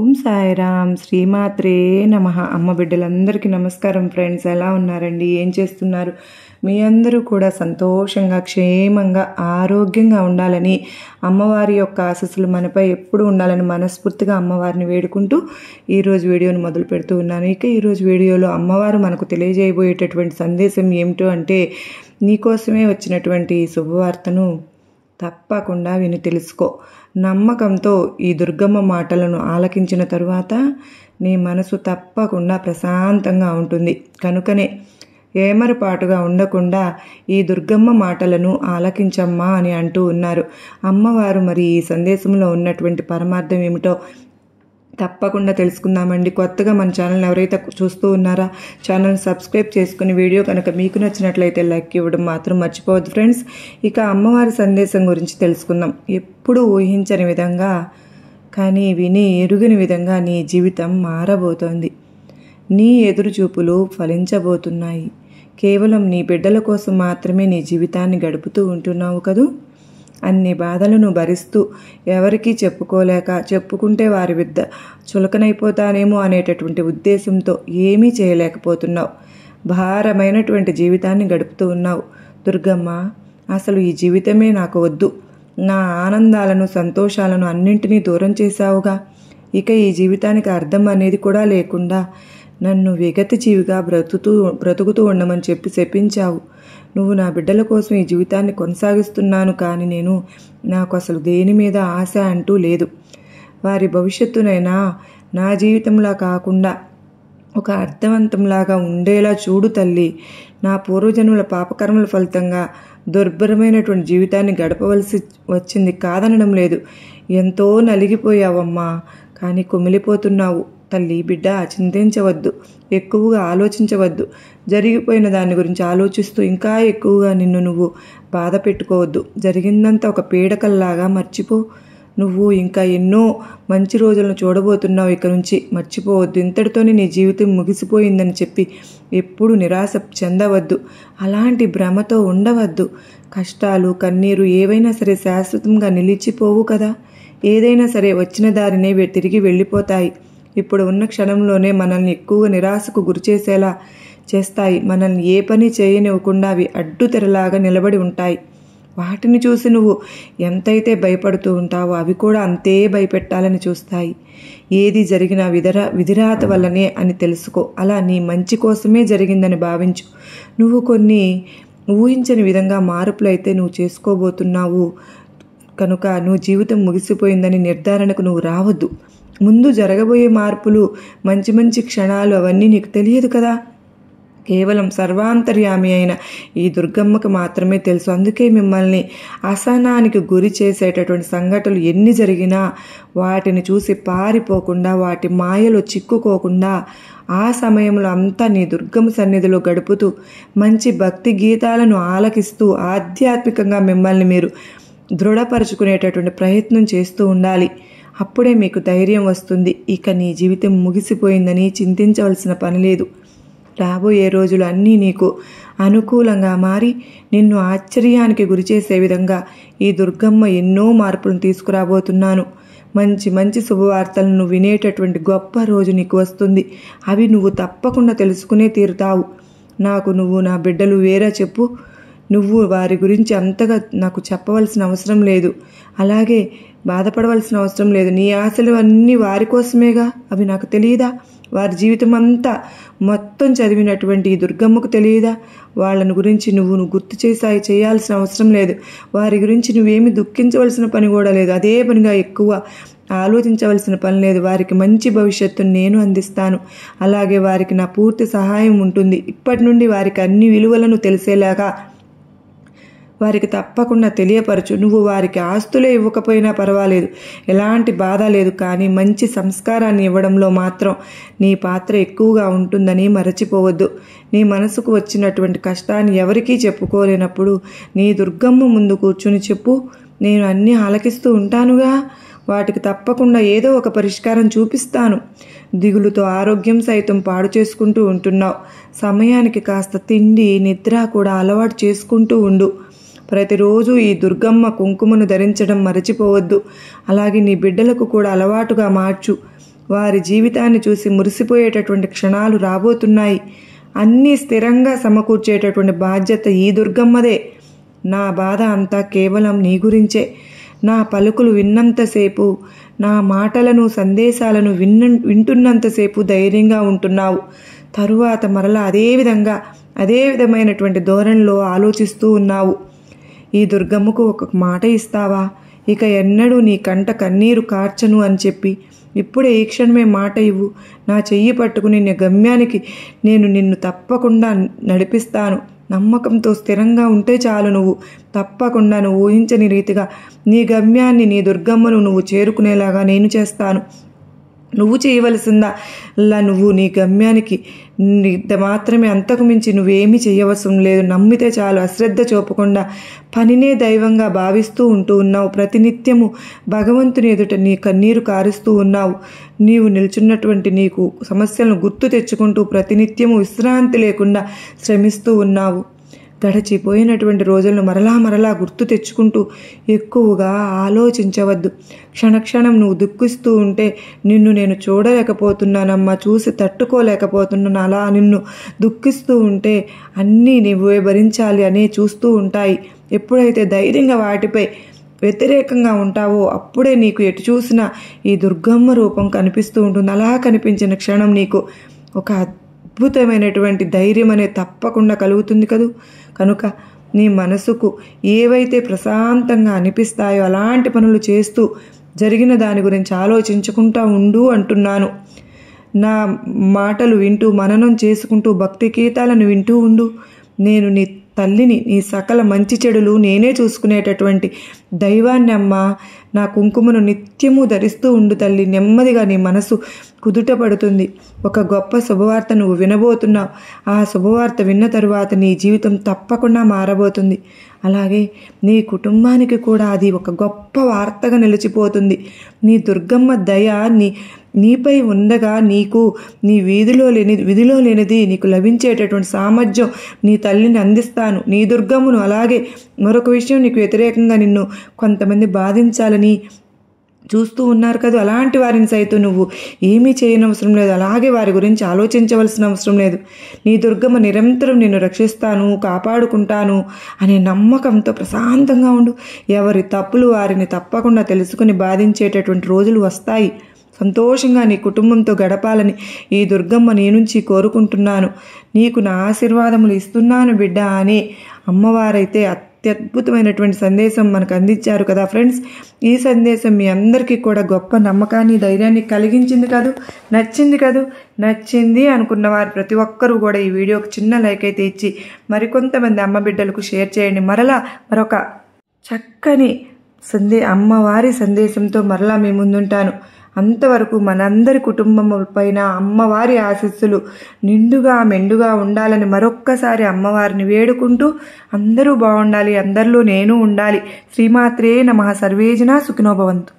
ఓం సాయిరామ్ శ్రీమాత్రే నమః. అమ్మ బిడ్డలందరికీ నమస్కారం ఫ్రెండ్స్. ఎలా ఉన్నారండి? ఏం చేస్తున్నారు? మీ అందరూ కూడా సంతోషంగా క్షేమంగా ఆరోగ్యంగా ఉండాలని, అమ్మవారి యొక్క ఆశీస్సులు మనపై ఎప్పుడు ఉండాలని మనస్ఫూర్తిగా అమ్మవారిని వేడుకుంటూ ఈరోజు వీడియోని మొదలు పెడుతూ ఉన్నాను. ఇక ఈరోజు వీడియోలో అమ్మవారు మనకు తెలియజేయబోయేటటువంటి సందేశం ఏమిటో అంటే, నీకోసమే వచ్చినటువంటి శుభవార్తను తప్పకుండా విని తెలుసుకో. నమ్మకంతో ఈ దుర్గమ్మ మాటలను ఆలకించిన తరువాత నీ మనసు తప్పకుండా ప్రశాంతంగా ఉంటుంది. కనుకనే ఏమరపాటుగా ఉండకుండా ఈ దుర్గమ్మ మాటలను ఆలకించమ్మా అని అంటూ ఉన్నారు అమ్మవారు. మరి ఈ సందేశంలో ఉన్నటువంటి పరమార్థం ఏమిటో తప్పకుండా తెలుసుకుందామండి. కొత్తగా మన ఛానల్ ఎవరైతే చూస్తూ ఉన్నారా, ఛానల్ సబ్స్క్రైబ్ చేసుకుని వీడియో కనుక మీకు నచ్చినట్లయితే లైక్ ఇవ్వడం మాత్రం మర్చిపోవద్దు ఫ్రెండ్స్. ఇక అమ్మవారి సందేశం గురించి తెలుసుకుందాం. ఎప్పుడు ఊహించని విధంగా కానీ విని ఎరుగని విధంగా నీ జీవితం మారబోతోంది. నీ ఎదురుచూపులు ఫలించబోతున్నాయి. కేవలం నీ బిడ్డల కోసం మాత్రమే నీ జీవితాన్ని గడుపుతూ ఉంటున్నావు కదూ. అన్ని బాధలను భరిస్తూ ఎవరికీ చెప్పుకోలేక, చెప్పుకుంటే వారి విద్ద చులకనైపోతానేమో అనేటటువంటి ఉద్దేశంతో ఏమీ చేయలేకపోతున్నావు. భారమైనటువంటి జీవితాన్ని గడుపుతూ ఉన్నావు. దుర్గమ్మ, అసలు ఈ జీవితమే నాకు వద్దు. నా ఆనందాలను, సంతోషాలను అన్నింటినీ దూరం చేశావుగా. ఇక ఈ జీవితానికి అర్థం అనేది కూడా లేకుండా నన్ను విగత జీవిగా బ్రతుకుతూ ఉండమని చెప్పి శపించావు. నువ్వు నా బిడ్డల కోసం ఈ జీవితాన్ని కొనసాగిస్తున్నాను, కానీ నాకు అసలు దేని మీద ఆశ అంటూ లేదు. వారి భవిష్యత్తునైనా నా జీవితంలా కాకుండా ఒక అర్థవంతంలాగా ఉండేలా చూడు తల్లి. నా పూర్వజన్మల పాపకర్మల ఫలితంగా దుర్భరమైనటువంటి జీవితాన్ని గడపవలసి వచ్చింది కాదనడం లేదు. ఎంతో నలిగిపోయావమ్మా, కానీ కుమిలిపోతున్నావు తల్లి. బిడ్డ, చింతించవద్దు, ఎక్కువగా ఆలోచించవద్దు. జరిగిపోయిన దాని గురించి ఆలోచిస్తూ ఇంకా ఎక్కువగా నిన్ను నువ్వు బాధ పెట్టుకోవద్దు. జరిగిందంతా ఒక పీడకల్లాగా మర్చిపో. నువ్వు ఇంకా ఎన్నో మంచి రోజులను చూడబోతున్నావు. ఇక నుంచి మర్చిపోవద్దు. ఇంతటితోనే నీ జీవితం ముగిసిపోయిందని చెప్పి ఎప్పుడు నిరాశ చెందవద్దు. అలాంటి భ్రమతో ఉండవద్దు. కష్టాలు, కన్నీరు ఏవైనా సరే శాశ్వతంగా నిలిచిపోవు కదా. ఏదైనా సరే వచ్చిన దారినే తిరిగి వెళ్ళిపోతాయి. ఇప్పుడు ఉన్న క్షణంలోనే మనల్ని ఎక్కువగా నిరాశకు గురిచేసేలా చేస్తాయి. మనల్ని ఏ పని చేయనివ్వకుండా అవి అడ్డుతెరలాగా నిలబడి ఉంటాయి. వాటిని చూసి నువ్వు ఎంతైతే భయపడుతూ ఉంటావో అవి కూడా అంతే భయపెట్టాలని చూస్తాయి. ఏది జరిగినా విధిరాత వల్లనే అని తెలుసుకో. అలా నీ మంచి కోసమే జరిగిందని భావించు. నువ్వు కొన్ని ఊహించని విధంగా మార్పులైతే నువ్వు చేసుకోబోతున్నావు కనుక నువ్వు జీవితం ముగిసిపోయిందని నిర్ధారణకు నువ్వు రావద్దు. ముందు జరగబోయే మార్పులు, మంచి మంచి క్షణాలు అవన్నీ నీకు తెలియదు కదా. కేవలం సర్వాంతర్యామి అయిన ఈ దుర్గమ్మకు మాత్రమే తెలుసు. అందుకే మిమ్మల్ని అసహనానికి గురి చేసేటటువంటి సంఘటనలు ఎన్ని జరిగినా వాటిని చూసి పారిపోకుండా, వాటి మాయలో చిక్కుకోకుండా ఆ సమయంలో అంతా నీ దుర్గమ్మ సన్నిధిలో గడుపుతూ మంచి భక్తి గీతాలను ఆలకిస్తూ ఆధ్యాత్మికంగా మిమ్మల్ని మీరు దృఢపరుచుకునేటటువంటి ప్రయత్నం చేస్తూ ఉండాలి. అప్పుడే మీకు ధైర్యం వస్తుంది. ఇక నీ జీవితం ముగిసిపోయిందని చింతించవలసిన పని లేదు. రాబోయే రోజులు అన్నీ నీకు అనుకూలంగా మారి నిన్ను ఆశ్చర్యానికి గురిచేసే విధంగా ఈ దుర్గమ్మ ఎన్నో మార్పులను తీసుకురాబోతున్నాను. మంచి మంచి శుభవార్తలను నువ్వు వినేటటువంటి గొప్ప రోజు నీకు వస్తుంది. అవి నువ్వు తప్పకుండా తెలుసుకునే తీరుతావు. నువ్వు నా బిడ్డలు వేరే చెప్పు. నువ్వు వారి గురించి అంతగా నాకు చెప్పవలసిన అవసరం లేదు, అలాగే బాధపడవలసిన అవసరం లేదు. నీ ఆశలు అన్నీ వారి కోసమేగా. అవి నాకు తెలియదా? వారి జీవితం అంతా మొత్తం చదివినటువంటి ఈ దుర్గమ్మకు తెలియదా? వాళ్ళని గురించి నువ్వు గుర్తు చేయాల్సిన అవసరం లేదు. వారి గురించి నువ్వేమి దుఃఖించవలసిన పని కూడా లేదు. అదే పనిగా ఎక్కువ ఆలోచించవలసిన పని లేదు. వారికి మంచి భవిష్యత్తును నేను అందిస్తాను. అలాగే వారికి నా పూర్తి సహాయం ఉంటుంది. ఇప్పటి నుండి వారికి అన్ని విలువలను తెలిసేలాగా వారికి తప్పకుండా తెలియపరచు. నువ్వు వారికి ఆస్తులే ఇవ్వకపోయినా పర్వాలేదు, ఎలాంటి బాధ లేదు, కానీ మంచి సంస్కారాన్ని ఇవ్వడంలో మాత్రం నీ పాత్ర ఎక్కువగా ఉంటుందని మరచిపోవద్దు. నీ మనసుకు వచ్చినటువంటి కష్టాన్ని ఎవరికీ చెప్పుకోలేనప్పుడు నీ దుర్గమ్మ ముందు కూర్చుని చెప్పు. నేను అన్నీ ఆలకిస్తూ ఉంటానుగా. వాటికి తప్పకుండా ఏదో ఒక పరిష్కారం చూపిస్తాను. దిగులుతో ఆరోగ్యం సైతం పాడు చేసుకుంటూ ఉంటున్నావు. సమయానికి కాస్త తిండి, నిద్ర కూడా అలవాటు చేసుకుంటూ ఉండు. ప్రతిరోజు ఈ దుర్గమ్మ కుంకుమను ధరించడం మరచిపోవద్దు. అలాగే నీ బిడ్డలకు కూడా అలవాటుగా మార్చు. వారి జీవితాన్ని చూసి మురిసిపోయేటటువంటి క్షణాలు రాబోతున్నాయి. అన్నీ స్థిరంగా సమకూర్చేటటువంటి బాధ్యత ఈ దుర్గమ్మదే. నా బాధ అంతా కేవలం నీ గురించే. నా పలుకులు విన్నంతసేపు, నా మాటలను సందేశాలను వింటున్నంతసేపు ధైర్యంగా ఉంటున్నావు. తరువాత మరలా అదే విధమైనటువంటి ధోరణిలో ఆలోచిస్తూ ఉన్నావు. ఈ దుర్గమ్మకు ఒక మాట ఇస్తావా? ఇక ఎన్నడూ నీ కంట కన్నీరు కార్చను అని చెప్పి ఇప్పుడే ఈ క్షణమే మాట ఇవ్వు. నా చెయ్యి పట్టుకుని నీ గమ్యానికి నేను నిన్ను తప్పకుండా నడిపిస్తాను. నమ్మకంతో స్థిరంగా ఉంటే చాలు. నువ్వు తప్పకుండా నువ్వు ఊహించని రీతిగా నీ గమ్యాన్ని, నీ దుర్గమ్మను నువ్వు చేరుకునేలాగా నేను చేస్తాను. నువ్వు చేయవలసిందల్లా నువ్వు నీ గమ్యానికి మాత్రమే, అంతకు మించి నువ్వేమీ చేయవలసం లేదు. నమ్మితే చాలు. అశ్రద్ధ చూపకుండా పనినే దైవంగా భావిస్తూ ఉంటూ ఉన్నావు. ప్రతినిత్యము భగవంతుని ఎదుట నీ కన్నీరు కారుస్తూ ఉన్నావు. నీవు నిల్చున్నటువంటి నీకు సమస్యలను గుర్తు తెచ్చుకుంటూ ప్రతినిత్యము విశ్రాంతి లేకుండా శ్రమిస్తూ ఉన్నావు. గడిచిపోయినటువంటి రోజులను మరలా గుర్తు తెచ్చుకుంటూ ఎక్కువగా ఆలోచించవద్దు. క్షణక్షణం నువ్వు దుఃఖిస్తూ ఉంటే నిన్ను నేను చూడలేకపోతున్నానమ్మా, చూసి తట్టుకోలేకపోతున్నాను. అలా నిన్ను దుఃఖిస్తూ ఉంటే అన్నీ నువ్వే భరించాలి అనే చూస్తూ ఉంటాయి. ఎప్పుడైతే ధైర్యంగా వాటిపై వ్యతిరేకంగా ఉంటావో అప్పుడే నీకు ఎటు చూసినా ఈ దుర్గమ్మ రూపం కనిపిస్తూ ఉంటుంది. అలా కనిపించిన క్షణం నీకు ఒక అద్భుతమైనటువంటి ధైర్యం అనేది తప్పకుండా కలుగుతుంది కనుక నీ మనసుకు ఏవైతే ప్రశాంతంగా అనిపిస్తాయో అలాంటి పనులు చేస్తూ జరిగిన దాని గురించి ఆలోచించుకుంటూ ఉండు అంటున్నాను. నా మాటలు వింటూ మననం చేసుకుంటూ భక్తి గీతాలను వింటూ ఉండు. నేను నీ తల్లిని, నీ సకల మంచి చెడులు నేనే చూసుకునేటటువంటి దైవాన్ని అమ్మా. నా కుంకుమను నిత్యము ధరిస్తూ ఉండు తల్లి. నెమ్మదిగా నీ మనసు కుదుట పడుతుంది. ఒక గొప్ప శుభవార్త నువ్వు వినబోతున్నావు. ఆ శుభవార్త విన్న తరువాత నీ జీవితం తప్పకుండా మారబోతుంది. అలాగే నీ కుటుంబానికి కూడా అది ఒక గొప్ప వార్తగా నిలిచిపోతుంది. నీ దుర్గమ్మ దయ నీపై ఉండగా నీకు నీ విధిలో లేనిది నీకు లభించేటటువంటి సామర్థ్యం నీ తల్లిని అందిస్తాను. నీ దుర్గమ్మను అలాగే మరొక విషయం, నీకు వ్యతిరేకంగా నిన్ను కొంతమంది బాధించాలని చూస్తూ ఉన్నారు కదా, అలాంటి వారిని సైతం నువ్వు ఏమీ చేయనవసరం లేదు. అలాగే వారి గురించి ఆలోచించవలసిన అవసరం లేదు. నీ దుర్గమ్మ నిరంతరం నిన్ను రక్షిస్తాను, కాపాడుకుంటాను అనే నమ్మకంతో ప్రశాంతంగా ఉండు. ఎవరి తప్పులు వారిని తప్పకుండా తెలుసుకుని బాధించేటటువంటి రోజులు వస్తాయి. సంతోషంగా నీ కుటుంబంతో గడపాలని ఈ దుర్గమ్మ నీ నుంచి కోరుకుంటున్నాను. నీకు నా ఆశీర్వాదములు ఇస్తున్నాను బిడ్డ అని అమ్మవారైతే అత్యద్భుతమైనటువంటి సందేశం మనకు అందించారు కదా ఫ్రెండ్స్. ఈ సందేశం మీ అందరికీ కూడా గొప్ప నమ్మకాన్ని, ధైర్యాన్ని కలిగించింది కాదు, నచ్చింది అనుకున్న వారు ప్రతి ఒక్కరూ కూడా ఈ వీడియోకి చిన్న లైక్ అయితే ఇచ్చి మరికొంతమంది అమ్మ బిడ్డలకు షేర్ చేయండి. మరొక చక్కని అమ్మవారి సందేశంతో మరలా మీ ముందుంటాను. అంతవరకు మనందరి కుటుంబం పైన అమ్మవారి ఆశీస్సులు నిండుగా మెండుగా ఉండాలని మరొక్కసారి అమ్మవారిని వేడుకుంటూ అందరూ బాగుండాలి, అందరిలో నేను ఉండాలి. శ్రీమాత్రే నమః. సర్వేజన సుఖినో భవంతు.